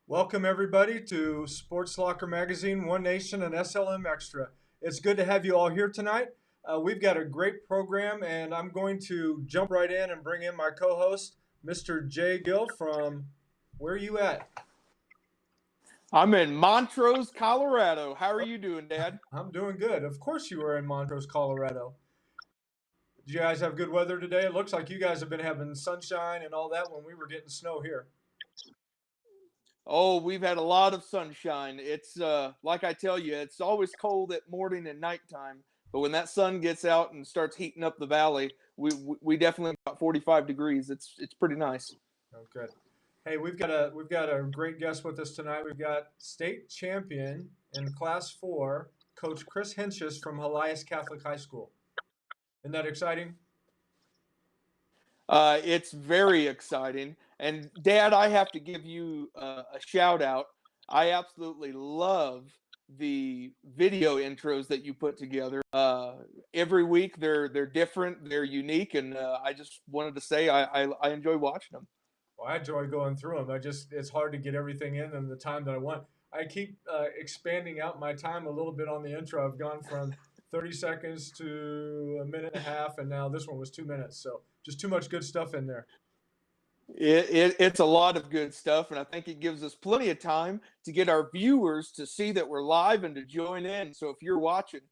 Welcome, everybody, to Sports Locker Magazine, One Nation, and SLM Extra. It's good to have you all here tonight. We've got a great program, and I'm going to jump right in and bring in my co host, Mr. Jay Gill from where are you at? I'm in Montrose, Colorado. How are you doing, Dad? I'm doing good. Of course, you were in Montrose, Colorado. Did you guys have good weather today? It looks like you guys have been having sunshine and all that when we were getting snow here. Oh, we've had a lot of sunshine. It's like I tell you, it's always cold at morning and nighttime, but when that sun gets out and starts heating up the valley, we definitely got 45 degrees. It's pretty nice. Oh, good. Hey, we've got a great guest with us tonight. We've got state champion in Class 4, Coach Chris Hentges from Helias Catholic High School. Isn't that exciting? It's very exciting. And Dad, I have to give you a shout out. I absolutely love the video intros that you put together. Every week they're different, they're unique, and I just wanted to say I enjoy watching them. Well, I enjoy going through them. It's hard to get everything in the time that I want. I keep expanding out my time a little bit on the intro. I've gone from 30 seconds to a minute and a half, and now this one was 2 minutes. So just too much good stuff in there. It's a lot of good stuff, and I think it gives us plenty of time to get our viewers to see that we're live and to join in. So if you're watching,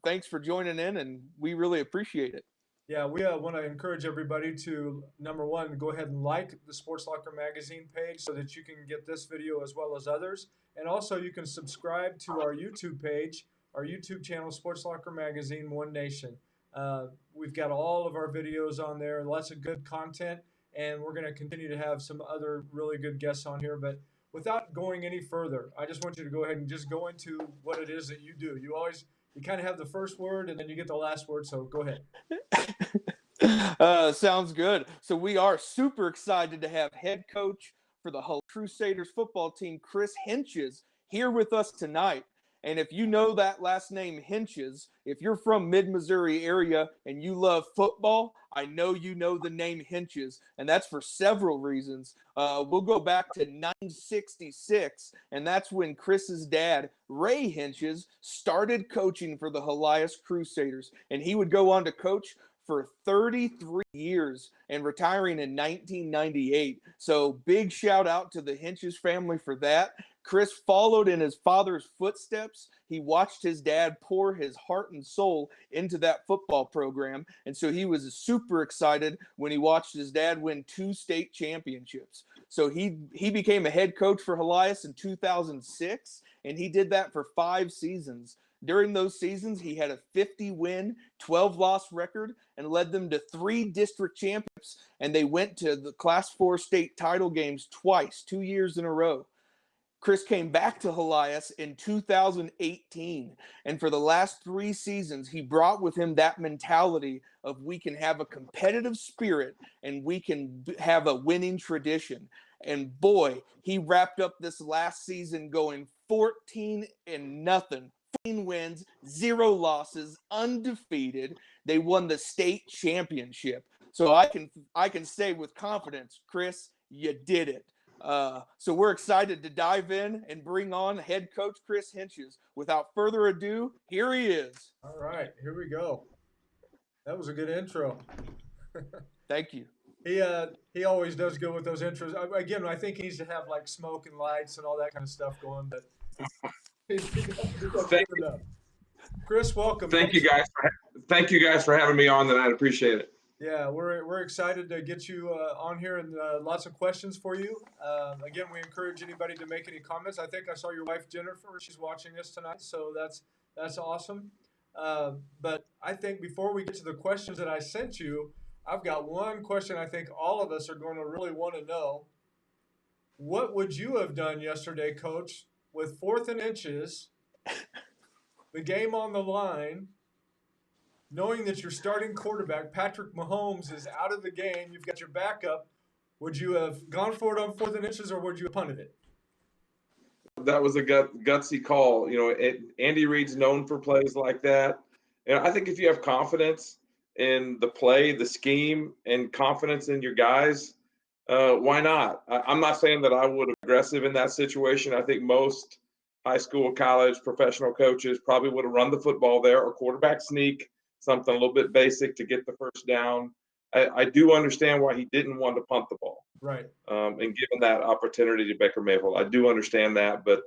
thanks for joining in, and we really appreciate it. Yeah, we want to encourage everybody to, number one, go ahead and like the Sports Locker Magazine page so that you can get this video as well as others. And also, you can subscribe to our YouTube page, our YouTube channel, Sports Locker Magazine, One Nation. We've got all of our videos on there, lots of good content, and we're going to continue to have some other really good guests on here. But without going any further, I just want you to go ahead and just go into what it is that you do. You kind of have the first word and then you get the last word, so go ahead. Sounds good. So we are super excited to have head coach for the Hull Crusaders football team, Chris Hentges, here with us tonight. And if you know that last name, Hentges, if you're from mid-Missouri area and you love football, I know you know the name Hentges, and that's for several reasons. We'll go back to 1966, and that's when Chris's dad, Ray Hentges, started coaching for the Helias Crusaders, and he would go on to coach for 33 years and retiring in 1998. So big shout out to the Hentges family for that. Chris followed in his father's footsteps. He watched his dad pour his heart and soul into that football program. And so he was super excited when he watched his dad win 2 state championships. So he became a head coach for Helias in 2006, and he did that for 5 seasons. During those seasons, he had a 50-win, 12-loss record and led them to 3 district championships, and they went to the Class 4 state title games twice, 2 years in a row. Chris came back to Helias in 2018, and for the last 3 seasons, he brought with him that mentality of we can have a competitive spirit and we can have a winning tradition. And boy, he wrapped up this last season going 14-0, 14 wins, 0 losses, undefeated. They won the state championship. So I can say with confidence, Chris, you did it. So we're excited to dive in and bring on head coach Chris Hentges. Without further ado, here he is. All right, here we go. That was a good intro. Thank you. He always does good with those intros. Again, I think he needs to have like smoke and lights and all that kind of stuff going, but he's good Thank, enough. Chris, welcome. thank you guys. Thank you guys for having me on tonight. I appreciate it. Yeah, we're excited to get you on here and lots of questions for you. Again, we encourage anybody to make any comments. I think I saw your wife Jennifer; she's watching us tonight, so that's awesome. But I think before we get to the questions that I sent you, I've got one question I think all of us are going to really want to know. What would you have done yesterday, Coach, with 4th and inches, the game on the line? Knowing that your starting quarterback, Patrick Mahomes, is out of the game, you've got your backup, would you have gone for it on 4th and inches or would you have punted it? That was a gutsy call. Andy Reid's known for plays like that. And I think if you have confidence in the play, the scheme, and confidence in your guys, Why not? I'm not saying that I would have aggressive in that situation. I think most high school, college, professional coaches probably would have run the football there or quarterback sneak, something a little bit basic to get the first down. I do understand why he didn't want to punt the ball. Right. And given that opportunity to Baker Mayfield, I do understand that. But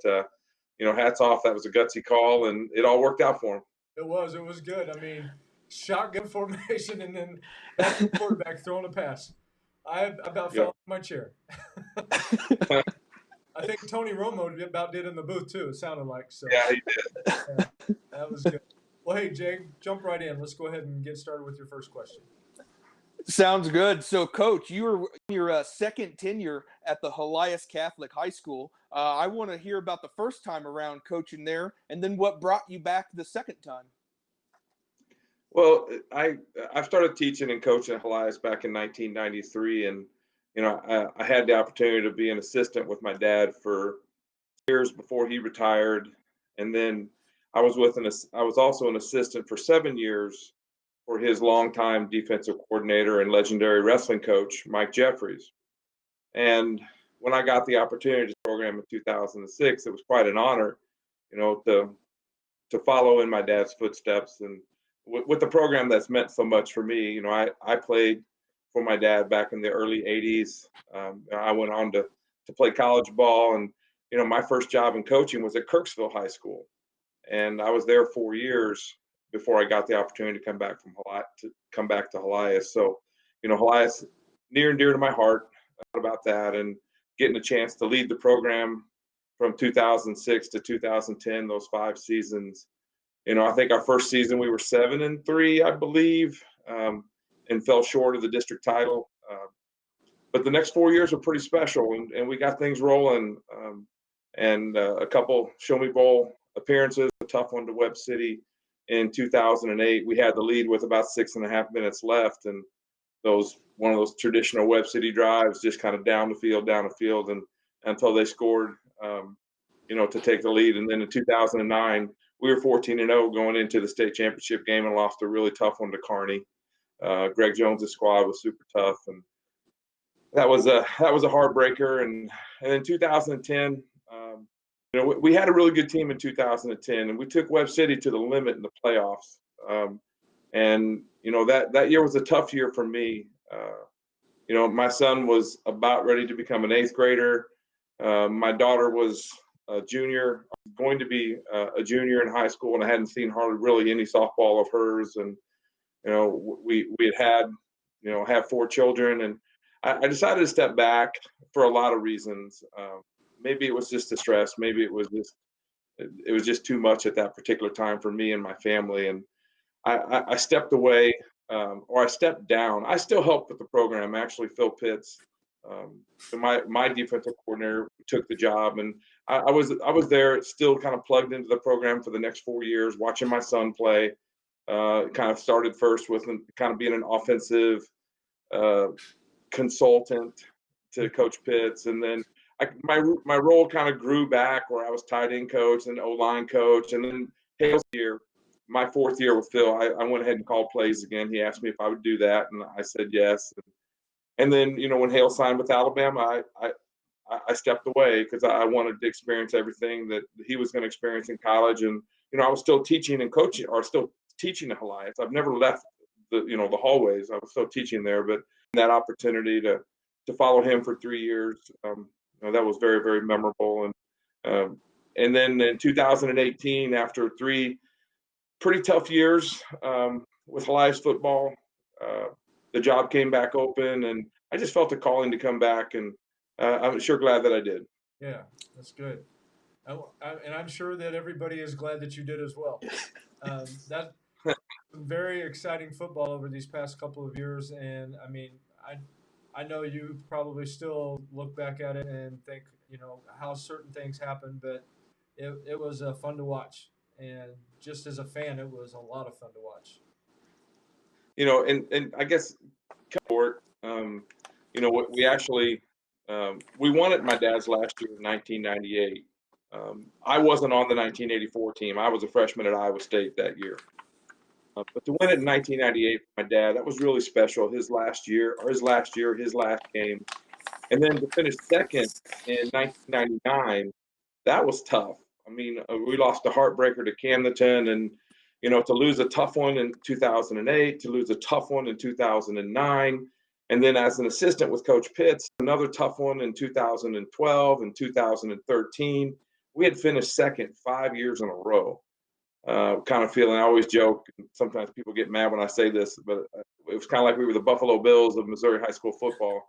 hats off. That was a gutsy call, and it all worked out for him. It was good. I mean, shotgun formation and then back to the quarterback throwing a pass. I about fell Yeah. off my chair. I think Tony Romo about did in the booth too. It sounded like so. Yeah, he did. Yeah, that was good. Well, hey Jake, jump right in. Let's go ahead and get started with your first question. Sounds good. So, Coach, you were your second tenure at the Helias Catholic High School. I want to hear about the first time around coaching there, and then what brought you back the second time. Well, I started teaching and coaching at Helias back in 1993, and I had the opportunity to be an assistant with my dad for years before he retired, and then I was also an assistant for 7 years for his longtime defensive coordinator and legendary wrestling coach, Mike Jeffries. And when I got the opportunity to program in 2006, it was quite an honor, to follow in my dad's footsteps and with the program that's meant so much for me. I played for my dad back in the early 80s. I went on to play college ball, and my first job in coaching was at Kirksville High School, and I was there 4 years before I got the opportunity to come back to Helias. So, Helias near and dear to my heart about that, and getting a chance to lead the program from 2006 to 2010, those 5 seasons. I think our first season we were 7-3, I believe, and fell short of the district title. But the next 4 years were pretty special, and we got things rolling. And a couple Show Me Bowl appearances, a tough one to Webb City in 2008. We had the lead with about 6.5 minutes left, and one of those traditional Webb City drives, just kind of down the field, and until they scored, to take the lead. And then in 2009, we were 14-0 going into the state championship game and lost a really tough one to Kearney. Greg Jones' squad was super tough, and that was a heartbreaker. And in 2010, we had a really good team in 2010, and we took Webb City to the limit in the playoffs. And that year was a tough year for me. My son was about ready to become an eighth grader. My daughter was a junior, going to be a junior in high school, and I hadn't seen hardly really any softball of hers. And we had have 4 children, and I decided to step back for a lot of reasons. Maybe it was just the stress. Maybe it was just too much at that particular time for me and my family. And I stepped away, or I stepped down. I still helped with the program. Actually, Phil Pitts, my defensive coordinator, took the job, and I was there, still kind of plugged into the program for the next 4 years, watching my son play. Kind of started first with kind of being an offensive consultant to Coach Pitts, and then my role kind of grew back where I was tight end coach and O-line coach. And then Hale's year, my 4th year with Phil, I went ahead and called plays again. He asked me if I would do that, and I said yes. And then when Hale signed with Alabama, I stepped away because I wanted to experience everything that he was going to experience in college. And I was still teaching and coaching, or still teaching at Helias. I've never left the hallways. I was still teaching there, but that opportunity to follow him for 3 years, that was very, very memorable. And then in 2018, after 3 pretty tough years with Helias football, the job came back open, and I just felt a calling to come back, and I'm sure glad that I did. Yeah, that's good. And I'm sure that everybody is glad that you did as well. That's very exciting football over these past couple of years, and I mean, I know you probably still look back at it and think, how certain things happen, but it was fun to watch, and just as a fan, it was a lot of fun to watch. And I guess short, we actually we won it my dad's last year in 1998. I wasn't on the 1984 team. I was a freshman at Iowa State that year. But to win it in 1998 for my dad, that was really special. His last game, And then to finish second in 1999, that was tough. I mean, we lost a heartbreaker to Camden, and to lose a tough one in 2008, to lose a tough one in 2009, and then as an assistant with Coach Pitts, another tough one in 2012 and 2013. We had finished second 5 years in a row. Kind of feeling, I always joke, and sometimes people get mad when I say this, but it was kind of like we were the Buffalo Bills of Missouri high school football.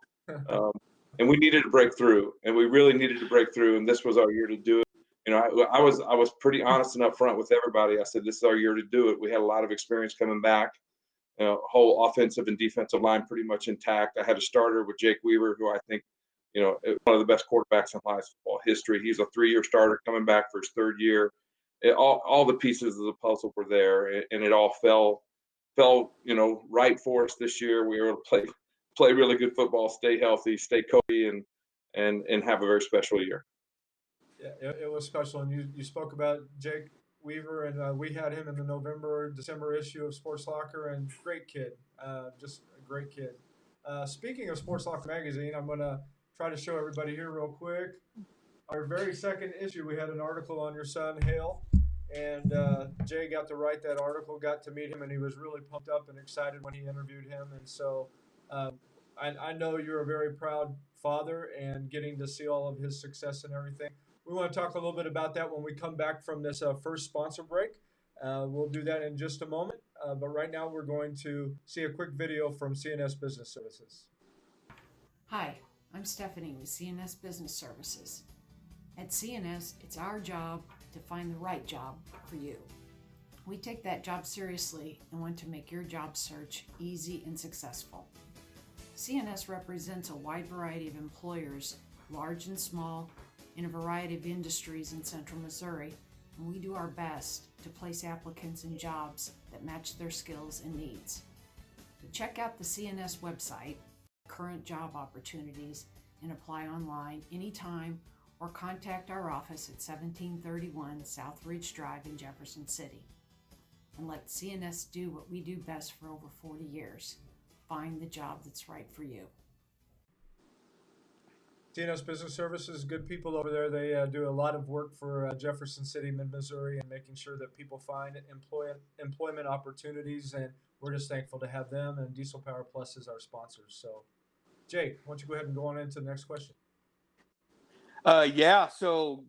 And we needed to break through, and we really needed to break through, and this was our year to do it. I was pretty honest and upfront with everybody. I said, this is our year to do it. We had a lot of experience coming back, whole offensive and defensive line pretty much intact. I had a starter with Jake Weaver, who I think, one of the best quarterbacks in high football history. He's a 3-year starter coming back for his third year. All the pieces of the puzzle were there, and it all fell, right for us this year. We were able to play really good football, stay healthy, stay cozy, and have a very special year. Yeah, it was special. And you spoke about Jake Weaver, and we had him in the December issue of Sports Locker, and great kid, just a great kid. Speaking of Sports Locker magazine, I'm going to try to show everybody here real quick. Our very second issue, we had an article on your son, Hale, and Jay got to write that article, got to meet him, and he was really pumped up and excited when he interviewed him. And so I know you're a very proud father, and getting to see all of his success and everything. We want to talk a little bit about that when we come back from this first sponsor break. We'll do that in just a moment. But right now we're going to see a quick video from CNS Business Services. Hi, I'm Stephanie with CNS Business Services. At CNS, it's our job to find the right job for you. We take that job seriously and want to make your job search easy and successful. CNS represents a wide variety of employers, large and small, in a variety of industries in Central Missouri, and we do our best to place applicants in jobs that match their skills and needs. So check out the CNS website, current job opportunities, and apply online anytime, or contact our office at 1731 South Ridge Drive in Jefferson City. And let CNS do what we do best for over 40 years. Find the job that's right for you. CNS Business Services, good people over there. They do a lot of work for Jefferson City, mid-Missouri, and making sure that people find employment opportunities, and we're just thankful to have them, and Diesel Power Plus is our sponsors. So, Jake, why don't you go ahead and go on into the next question? So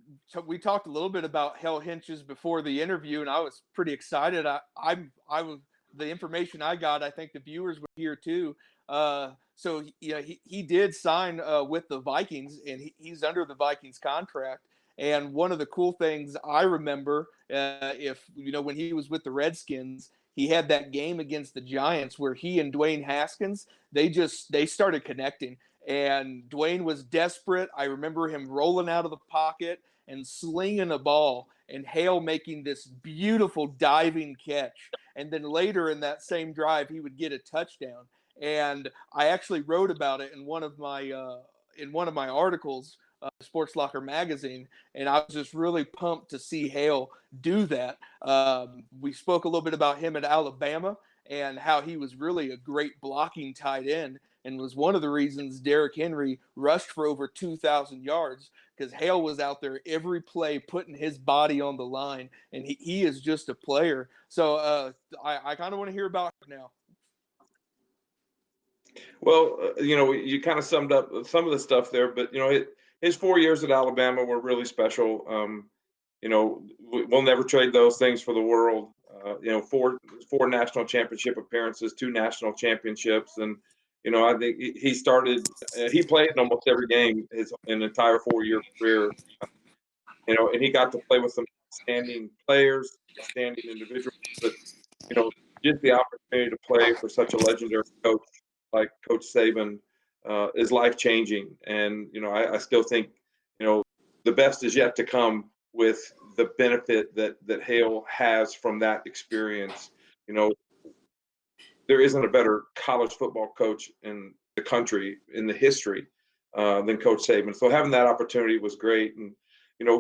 we talked a little bit about Hentges before the interview, and I was pretty excited. I was the information I got. I think the viewers were here too. So he did sign with the Vikings, and he's under the Vikings contract. And one of the cool things I remember, when he was with the Redskins, he had that game against the Giants where he and Dwayne Haskins, they started connecting. And Dwayne was desperate. I remember him rolling out of the pocket and slinging a ball, and Hale making this beautiful diving catch. And then later in that same drive, he would get a touchdown. And I actually wrote about it in one of my articles, Sports Locker magazine, and I was just really pumped to see Hale do that. We spoke a little bit about him at Alabama and how he was really a great blocking tight end, and was one of the reasons Derrick Henry rushed for over 2,000 yards, because Hale was out there every play putting his body on the line, and he is just a player. So I kind of want to hear about him now. Well, you kind of summed up some of the stuff there, but his 4 years at Alabama were really special. We'll never trade those things for the world. Four national championship appearances, 2 national championships, and I think he played in almost every game his entire 4-year career. And he got to play with some outstanding players, outstanding individuals, but just the opportunity to play for such a legendary coach like Coach Saban is life-changing. And I still think the best is yet to come with the benefit that Hale has from that experience. There isn't a better college football coach in the country, in the history, than Coach Saban. So having that opportunity was great. And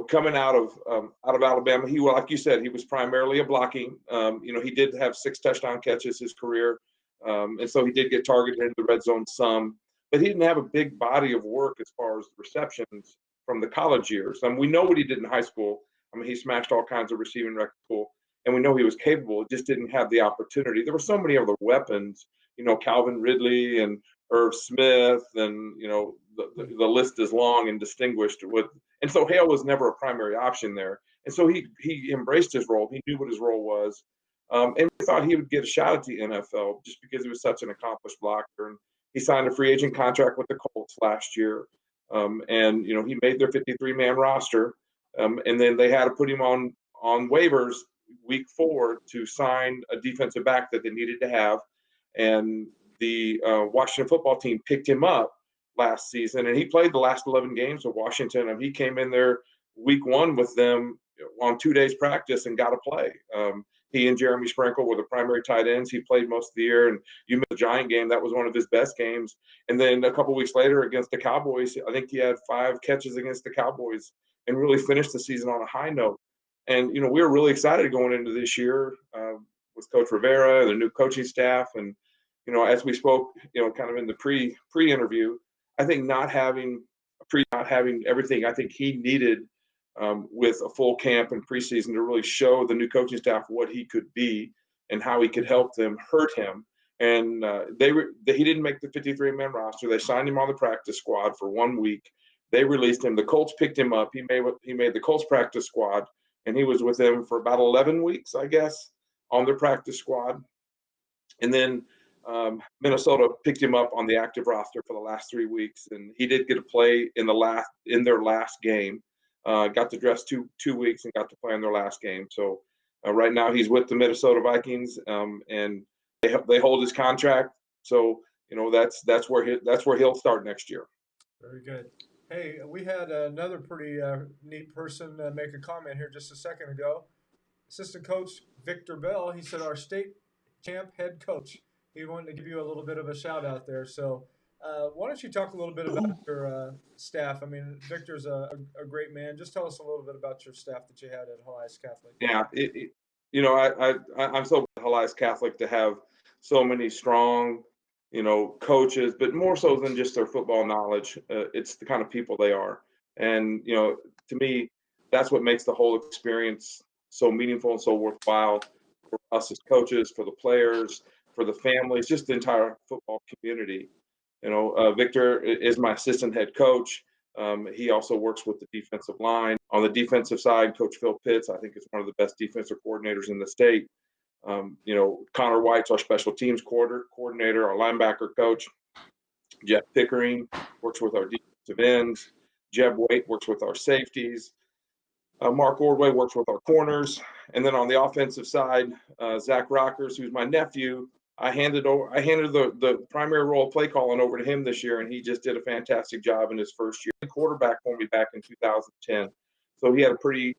coming out of Alabama, like you said, he was primarily a blocking. He did have 6 touchdown catches his career, and so he did get targeted in the red zone some. but he didn't have a big body of work as far as receptions from the college years. We know what he did in high school. I mean, he smashed all kinds of receiving records, and we know he was capable. Just didn't have the opportunity. There were so many other weapons, Calvin Ridley and Irv Smith, and the list is long and distinguished with. And so Hale was never a primary option there. And so he embraced his role. He knew what his role was, and we thought he would get a shot at the NFL just because he was such an accomplished blocker. And he signed a free agent contract with the Colts last year, and he made their 53-man roster, and then they had to put him on waivers week 4 to sign a defensive back that they needed to have, and the Washington football team picked him up last season, and he played the last 11 games with Washington, and he came in there week 1 with them on 2 days practice and got to play. He and Jeremy Sprinkle were the primary tight ends. He played most of the year, and you missed the Giant game. That was one of his best games. And then a couple weeks later against the Cowboys, I think he had 5 catches against the Cowboys and really finished the season on a high note. And, we were really excited going into this year with Coach Rivera, the new coaching staff. And, as we spoke, kind of in the pre-interview, I think not having everything I think he needed with a full camp and preseason to really show the new coaching staff what he could be and how he could help them hurt him. And he didn't make the 53-man roster. They signed him on the practice squad for 1 week. They released him. The Colts picked him up. He made the Colts practice squad, and he was with them for about 11 weeks, I guess, on their practice squad. And then Minnesota picked him up on the active roster for the last 3 weeks, and he did get to play in their last game. Got to dress 2 weeks and got to play in their last game. So right now he's with the Minnesota Vikings, and they hold his contract. So that's where he'll start next year. Very good. Hey, we had another pretty neat person make a comment here just a second ago. Assistant coach Victor Bell. He said our state champ head coach. He wanted to give you a little bit of a shout out there. So why don't you talk a little bit about your staff? I mean, Victor's a great man. Just tell us a little bit about your staff that you had at Helias Catholic. Yeah, I'm so glad Helias Catholic to have so many strong, coaches, but more so than just their football knowledge. It's the kind of people they are. And, to me, that's what makes the whole experience so meaningful and so worthwhile for us as coaches, for the players, for the families, just the entire football community. Victor is my assistant head coach. He also works with the defensive line. On the defensive side, Coach Phil Pitts, I think, is one of the best defensive coordinators in the state. Connor White's our special teams coordinator, our linebacker coach. Jeff Pickering works with our defensive ends. Jeb Waite works with our safeties. Mark Ordway works with our corners. And then on the offensive side, Zach Rockers, who's my nephew, I handed the primary role of play calling over to him this year, and he just did a fantastic job in his first year. He quarterback for me back in 2010. So he had a pretty,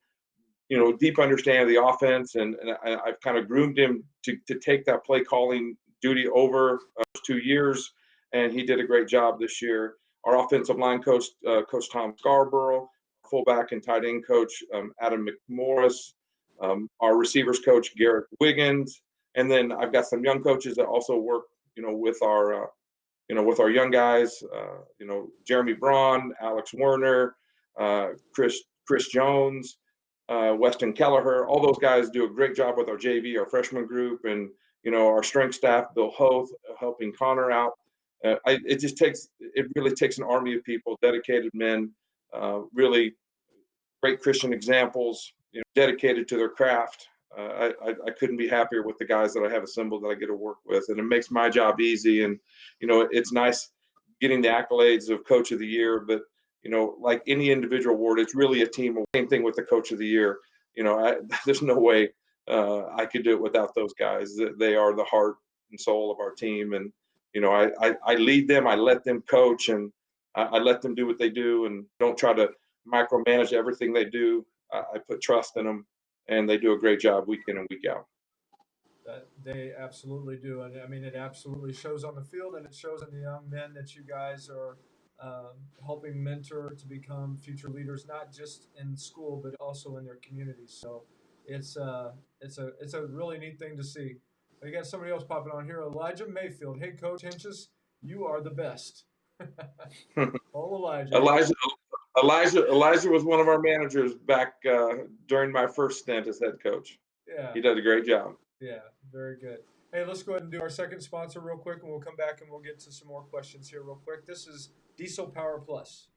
deep understanding of the offense, and I've kind of groomed him to take that play calling duty over 2 years, and he did a great job this year. Our offensive line coach, Coach Tom Scarborough, fullback and tight end coach, Adam McMorris, our receivers coach, Garrett Wiggins. And then I've got some young coaches that also work, with our young guys, Jeremy Braun, Alex Werner, Chris Jones, Weston Kelleher. All those guys do a great job with our JV, our freshman group, and our strength staff, Bill Hoth, helping Connor out. It really takes an army of people, dedicated men, really great Christian examples, dedicated to their craft. I couldn't be happier with the guys that I have assembled that I get to work with, and it makes my job easy. And it's nice getting the accolades of Coach of the Year, but like any individual award, it's really a team. Same thing with the Coach of the Year. There's no way I could do it without those guys. They are the heart and soul of our team, and I lead them, I let them coach, and I let them do what they do, and don't try to micromanage everything they do. I put trust in them, and they do a great job week in and week out. They absolutely do, and I mean it absolutely shows on the field, and it shows in the young men that you guys are helping mentor to become future leaders, not just in school but also in their communities. So it's a really neat thing to see. We got somebody else popping on here, Elijah Mayfield. Hey, Coach Hentges, you are the best. Old Elijah. Elijah was one of our managers back during my first stint as head coach. Yeah. He does a great job. Yeah. Very good. Hey, let's go ahead and do our second sponsor real quick, and we'll come back and we'll get to some more questions here real quick. This is Diesel Power Plus.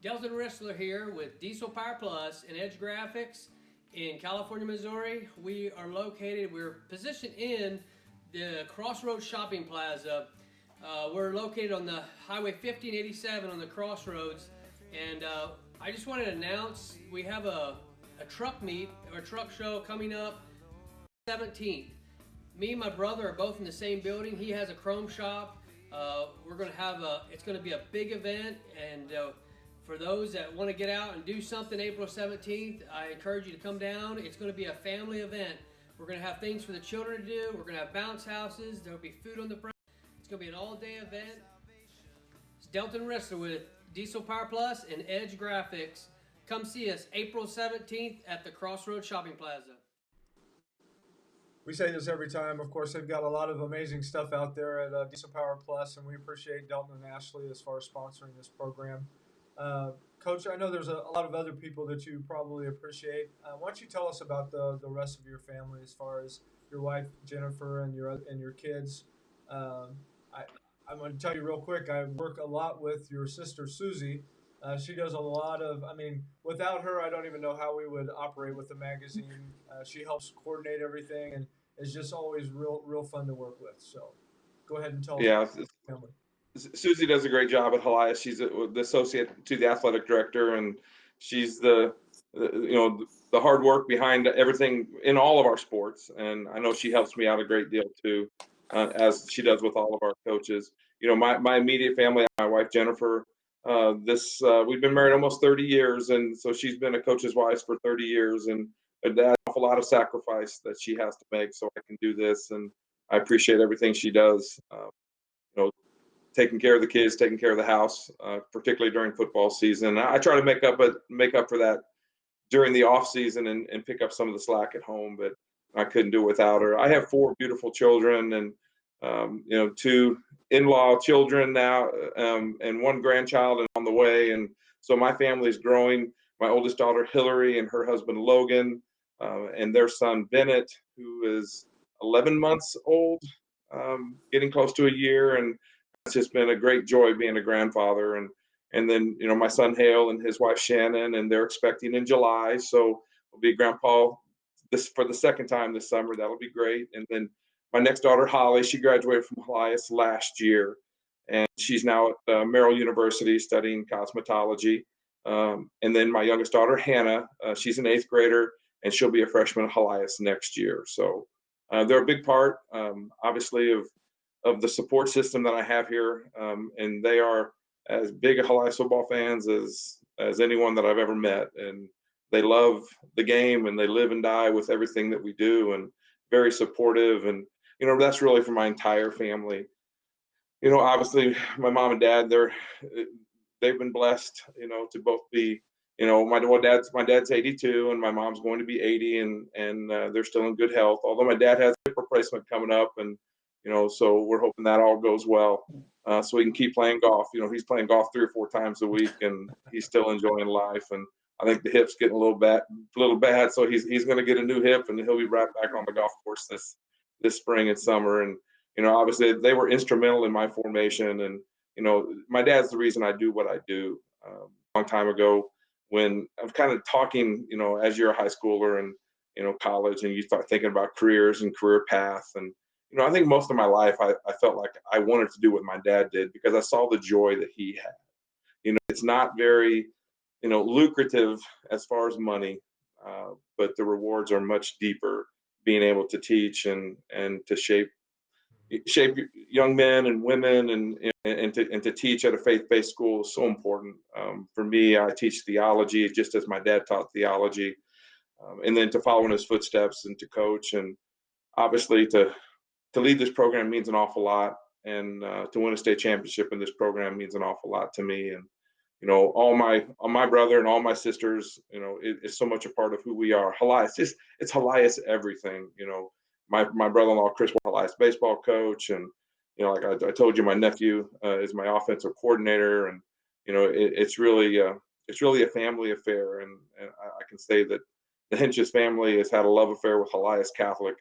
Delton Rissler here with Diesel Power Plus and Edge Graphics in California, Missouri. We're positioned in the Crossroads Shopping Plaza. We're located on the Highway 50 and 87 on the Crossroads. And I just wanted to announce we have a truck meet or a truck show coming up 17th. Me and my brother are both in the same building. He has a chrome shop. We're going to have it's going to be a big event, and for those that want to get out and do something April 17th, I encourage you to come down. It's going to be a family event. We're going to have things for the children to do. We're going to have bounce houses. There will be food on the front. It's going to be an all-day event. It's Delton Rissler with Diesel Power Plus and Edge Graphics. Come see us April 17th at the Crossroads Shopping Plaza. We say this every time. Of course, they've got a lot of amazing stuff out there at Diesel Power Plus, and we appreciate Delton and Ashley as far as sponsoring this program. Coach, I know there's a lot of other people that you probably appreciate. Why don't you tell us about the rest of your family, as far as your wife Jennifer and your kids? I'm going to tell you real quick. I work a lot with your sister Susie. She does a lot of. I mean, without her, I don't even know how we would operate with the magazine. She helps coordinate everything, and is just always real fun to work with. So, go ahead and tell us about your family. Susie does a great job at Helias. She's the associate to the athletic director, and she's the hard work behind everything in all of our sports. And I know she helps me out a great deal too, as she does with all of our coaches. My immediate family, my wife Jennifer. We've been married almost 30 years, and so she's been a coach's wife for 30 years, and that's an awful lot of sacrifice that she has to make so I can do this, and I appreciate everything she does. Taking care of the kids, taking care of the house, particularly during football season. I try to make up for that during the off season and pick up some of the slack at home, but I couldn't do it without her. I have 4 beautiful children and 2 in-law children now, and 1 grandchild and on the way. And so my family is growing. My oldest daughter Hillary and her husband Logan, and their son Bennett, who is 11 months old, getting close to a year, and it's just been a great joy being a grandfather. And then my son Hale and his wife Shannon, and they're expecting in July, so we'll be grandpa this for the second time this summer. That'll be great. And then my next daughter Holly, she graduated from Helias last year, and she's now at Merrill University studying cosmetology. And then my youngest daughter Hannah, she's an 8th grader, and she'll be a freshman at Helias next year. So they're a big part, obviously, of the support system that I have here, and they are as big a Helias football fans as anyone that I've ever met, and they love the game and they live and die with everything that we do, and very supportive. And that's really for my entire family. Obviously my mom and dad, they've been blessed, to both be, my dad's 82 and my mom's going to be 80, and they're still in good health. Although my dad has hip replacement coming up, and so we're hoping that all goes well, so he can keep playing golf. He's playing golf 3 or 4 times a week, and he's still enjoying life. And I think the hip's getting a little bad, so he's going to get a new hip, and he'll be right back on the golf course this spring and summer. And obviously they were instrumental in my formation, and my dad's the reason I do what I do. A long time ago, when I'm kind of talking, as you're a high schooler and college, and you start thinking about careers and career path, and I think most of my life I felt like I wanted to do what my dad did, because I saw the joy that he had. It's not very, lucrative as far as money, but the rewards are much deeper. Being able to teach and to shape young men and women, and to teach at a faith-based school is so important. For me, I teach theology just as my dad taught theology, and then to follow in his footsteps and to coach, and obviously to lead this program means an awful lot, and to win a state championship in this program means an awful lot to me. And all my brother and all my sisters, it's so much a part of who we are. Helias, it's Helias everything. My brother-in-law Chris was Helias baseball coach, and like I told you, my nephew is my offensive coordinator, and it's really a family affair, and I can say that the Hentges family has had a love affair with Elias Catholic,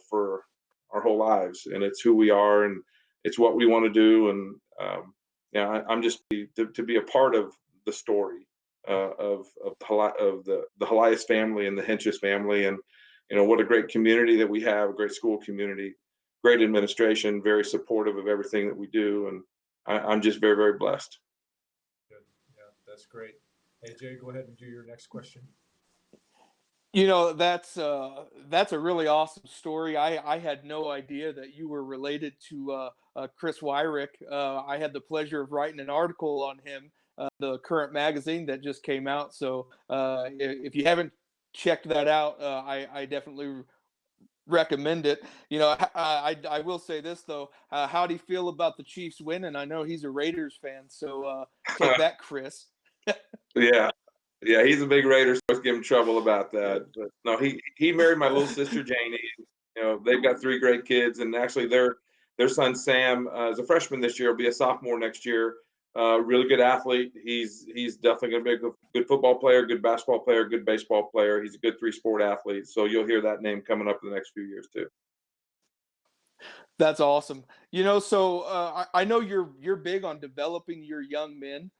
for our whole lives, and it's who we are, and it's what we want to do, and I'm just to be a part of the story of the Elias family and the Hentges family, and what a great community that we have, a great school community, great administration, very supportive of everything that we do, and I'm just very, very blessed. Good. Yeah, that's great. Hey, Jay, go ahead and do your next question. That's a really awesome story. I had no idea that you were related to Chris Wyrick. I had the pleasure of writing an article on him, the current magazine that just came out. So if you haven't checked that out, I definitely recommend it. I will say this though. How do you feel about the Chiefs winning? I know he's a Raiders fan, so take that, Chris. Yeah, yeah, he's a big Raider, so I always give him trouble about that. But no, he married my little sister Janie. They've got three great kids, and actually their son Sam is a freshman this year. Will be a sophomore next year. Really good athlete. He's definitely going to be a good football player, good basketball player, good baseball player. He's a good three-sport athlete. So you'll hear that name coming up in the next few years too. That's awesome. So I know you're big on developing your young men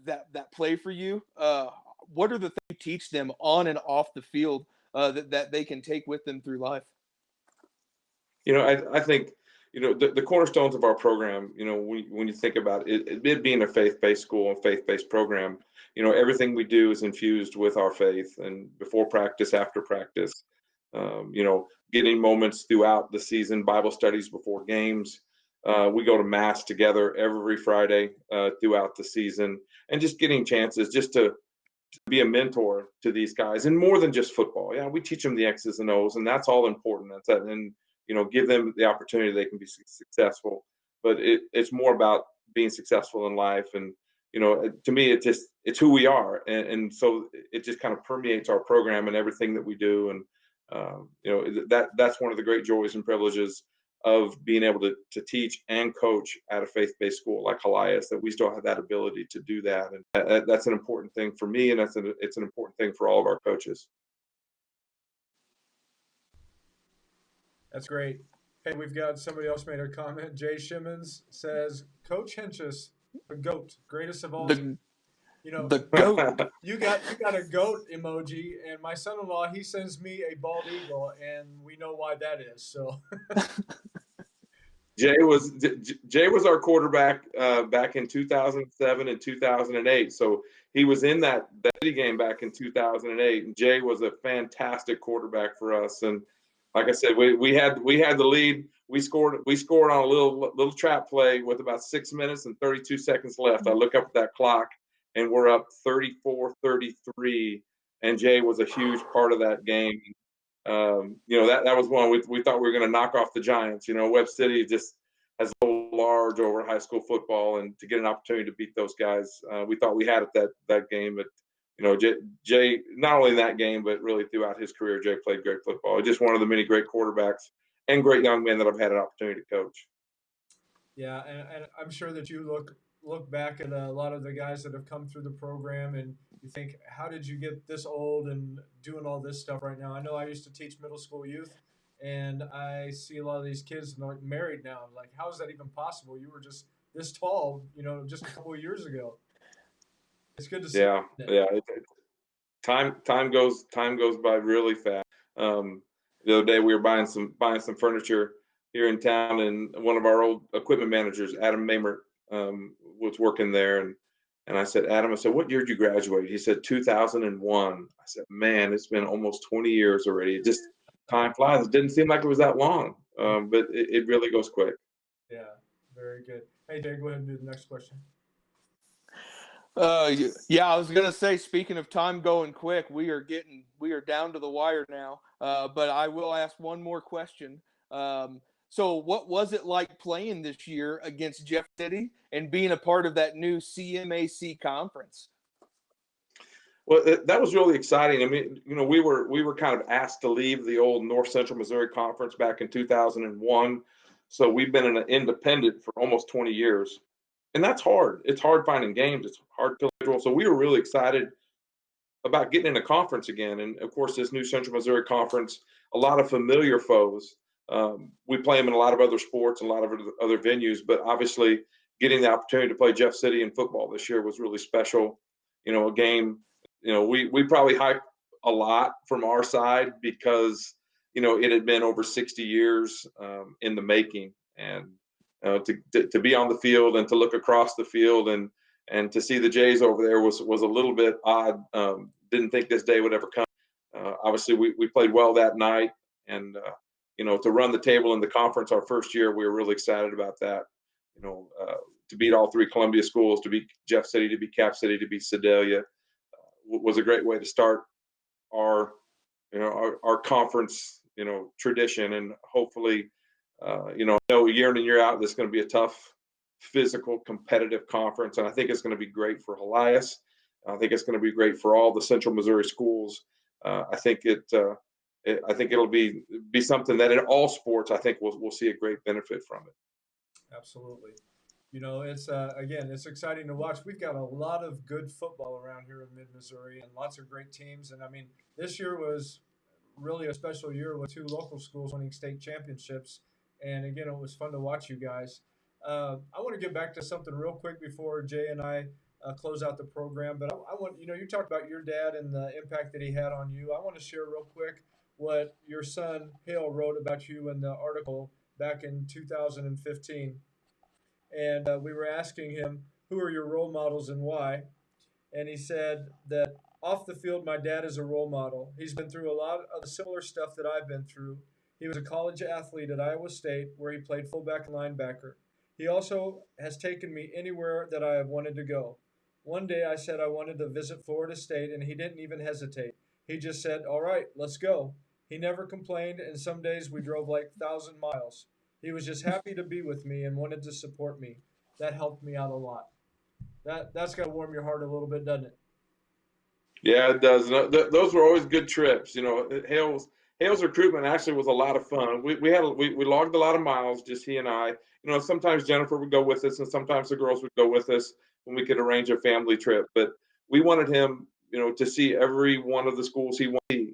that play for you. What are the things you teach them on and off the field that they can take with them through life? I think the cornerstones of our program. When you think about it being a faith-based school and faith-based program, everything we do is infused with our faith, and before practice, after practice. Getting moments throughout the season, Bible studies before games. We go to mass together every Friday throughout the season, and just getting chances just to be a mentor to these guys, and more than just football. Yeah, we teach them the X's and O's, and that's all important. That's that, and give them the opportunity they can be successful. But it's more about being successful in life, and to me, it's who we are, and so it just kind of permeates our program and everything that we do, and that's one of the great joys and privileges of being able to teach and coach at a faith-based school like Elias, that we still have that ability to do that. And that's an important thing for me, and it's an important thing for all of our coaches. That's great. Hey, we've got somebody else made a comment. Jay Shimmons says, Coach Hentges, the GOAT, greatest of all time. The GOAT. You got a goat emoji, and my son-in-law, he sends me a bald eagle, and we know why that is. So Jay was our quarterback back in 2007 and 2008. So he was in that city game back in 2008. And Jay was a fantastic quarterback for us. And like I said, we had the lead. We scored on a little trap play with about 6 minutes and 32 seconds left. I look up at that clock, and we're up 34-33. And Jay was a huge part of that game. That was one we thought we were going to knock off the Giants. Webb City just has a little large over high school football, and to get an opportunity to beat those guys, we thought we had it that game. But Jay, not only in that game, but really throughout his career, Jay played great football. Just one of the many great quarterbacks and great young men that I've had an opportunity to coach. yeah, and I'm sure that you look back at a lot of the guys that have come through the program, and you think, how did you get this old and doing all this stuff right now? I know I used to teach middle school youth, and I see a lot of these kids like married now. Like, how is that even possible? You were just this tall, just a couple of years ago. It's good to see. Yeah, yeah. Time goes by really fast. The other day we were buying some furniture here in town, and one of our old equipment managers, Adam Mamert, was working there, and I said, Adam, what year did you graduate? He said 2001. I said, man, it's been almost 20 years already. It just time flies. It didn't seem like it was that long, but it really goes quick. Yeah, very good. Hey, Jay, go ahead and do the next question. Yeah, I was gonna say, speaking of time going quick, we are down to the wire now. But I will ask one more question. So what was it like playing this year against Jeff City and being a part of that new CMAC conference? Well, that was really exciting. I mean, we were kind of asked to leave the old North Central Missouri Conference back in 2001. So we've been an independent for almost 20 years. And that's hard. It's hard finding games. It's hard to schedule. So we were really excited about getting in a conference again. And of course, this new Central Missouri Conference, a lot of familiar foes. We play them in a lot of other sports and a lot of other venues, but obviously getting the opportunity to play Jeff City in football this year was really special. A game, we probably hype a lot from our side because, it had been over 60 years in the making. And to be on the field and to look across the field and to see the Jays over there was a little bit odd. Didn't think this day would ever come. Obviously, we played well that night, and to run the table in the conference our first year, we were really excited about that. To beat all three Columbia schools, to beat Jeff City, to beat Cap City, to beat Sedalia, was a great way to start our our conference tradition, and hopefully year in and year out, this is going to be a tough, physical, competitive conference, and I think it's going to be great for Helias. I think it's going to be great for all the Central Missouri schools. I think it'll be something that in all sports, I think we'll see a great benefit from it. Absolutely. It's again, it's exciting to watch. We've got a lot of good football around here in Mid-Missouri and lots of great teams. And I mean, this year was really a special year with two local schools winning state championships. And again, it was fun to watch you guys. I want to get back to something real quick before Jay and I close out the program. But I want, you talked about your dad and the impact that he had on you. I want to share real quick what your son Hale wrote about you in the article back in 2015. And we were asking him, who are your role models and why? And he said that off the field, my dad is a role model. He's been through a lot of the similar stuff that I've been through. He was a college athlete at Iowa State where he played fullback and linebacker. He also has taken me anywhere that I have wanted to go. One day I said I wanted to visit Florida State, and he didn't even hesitate. He just said, all right, let's go. He never complained, and some days we drove like 1,000 miles. He was just happy to be with me and wanted to support me. That helped me out a lot. That's got to warm your heart a little bit, doesn't it? Yeah, it does. Those were always good trips. Hale's recruitment actually was a lot of fun. We logged a lot of miles, just he and I. Sometimes Jennifer would go with us, and sometimes the girls would go with us when we could arrange a family trip. But we wanted him, to see every one of the schools he wanted to see.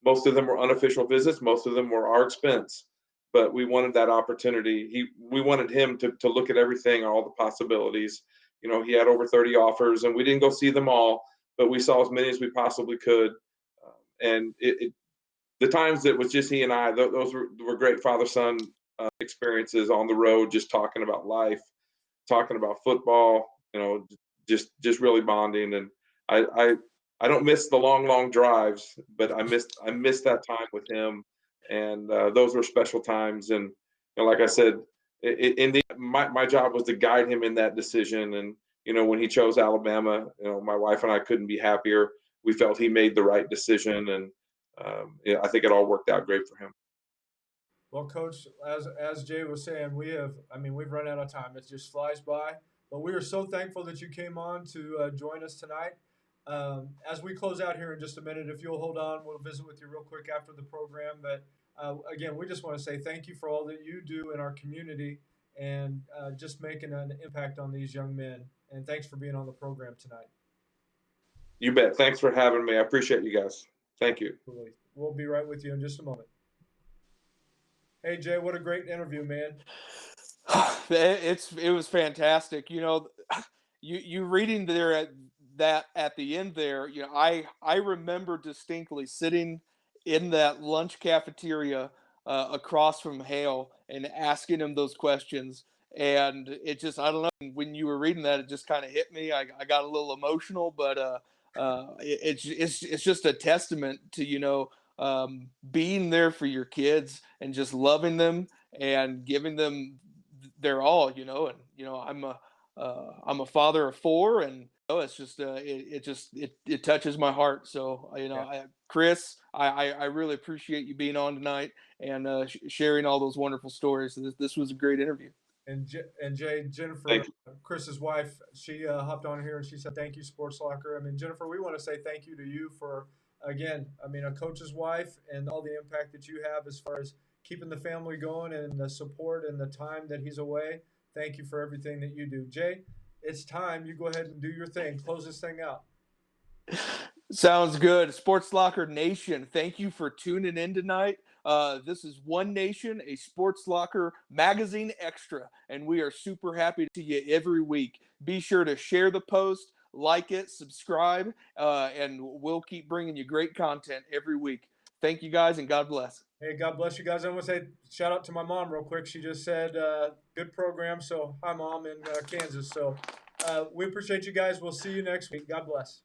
Most of them were unofficial visits. Most of them were our expense. But we wanted that opportunity. We wanted him to look at everything, all the possibilities. He had over 30 offers, and we didn't go see them all, but we saw as many as we possibly could. And the times that was just he and I, those were great father-son experiences on the road, just talking about life, talking about football, just really bonding. And I don't miss the long drives, but I missed that time with him. And those were special times. And like I said, my job was to guide him in that decision. And when he chose Alabama, my wife and I couldn't be happier. We felt he made the right decision, and I think it all worked out great for him. Well, Coach, as Jay was saying, we've run out of time. It just flies by. But we are so thankful that you came on to join us tonight. As we close out here in just a minute, if you'll hold on, we'll visit with you real quick after the program. But again, we just want to say thank you for all that you do in our community and just making an impact on these young men. And thanks for being on the program tonight. You bet. Thanks for having me. I appreciate you guys. Thank you. Absolutely. We'll be right with you in just a moment. Hey, Jay, what a great interview, man. It was fantastic. You reading there at the end there, I remember distinctly sitting in that lunch cafeteria across from Hale and asking him those questions. And it just, I don't know, when you were reading that, it just kind of hit me. I got a little emotional, but it's just a testament to, being there for your kids and just loving them and giving them their all, and, I'm a father of four, and it's just it touches my heart. So Yeah. Chris, I really appreciate you being on tonight and sharing all those wonderful stories. This was a great interview. And Jay, Jennifer, Thank you. Chris's wife, she hopped on here and she said, thank you, Sports Locker. Jennifer, we want to say thank you to you for, again, a coach's wife and all the impact that you have as far as keeping the family going and the support and the time that he's away. Thank you for everything that you do. Jay, it's time. You go ahead and do your thing. Close this thing out. Sounds good. Sports Locker Nation, thank you for tuning in tonight. This is One Nation, a Sports Locker magazine extra, and we are super happy to see you every week. Be sure to share the post, like it, subscribe, and we'll keep bringing you great content every week. Thank you guys, and God bless. Hey, God bless you guys. I want to say shout out to my mom real quick. She just said good program. So hi, Mom, in Kansas. So we appreciate you guys. We'll see you next week. God bless.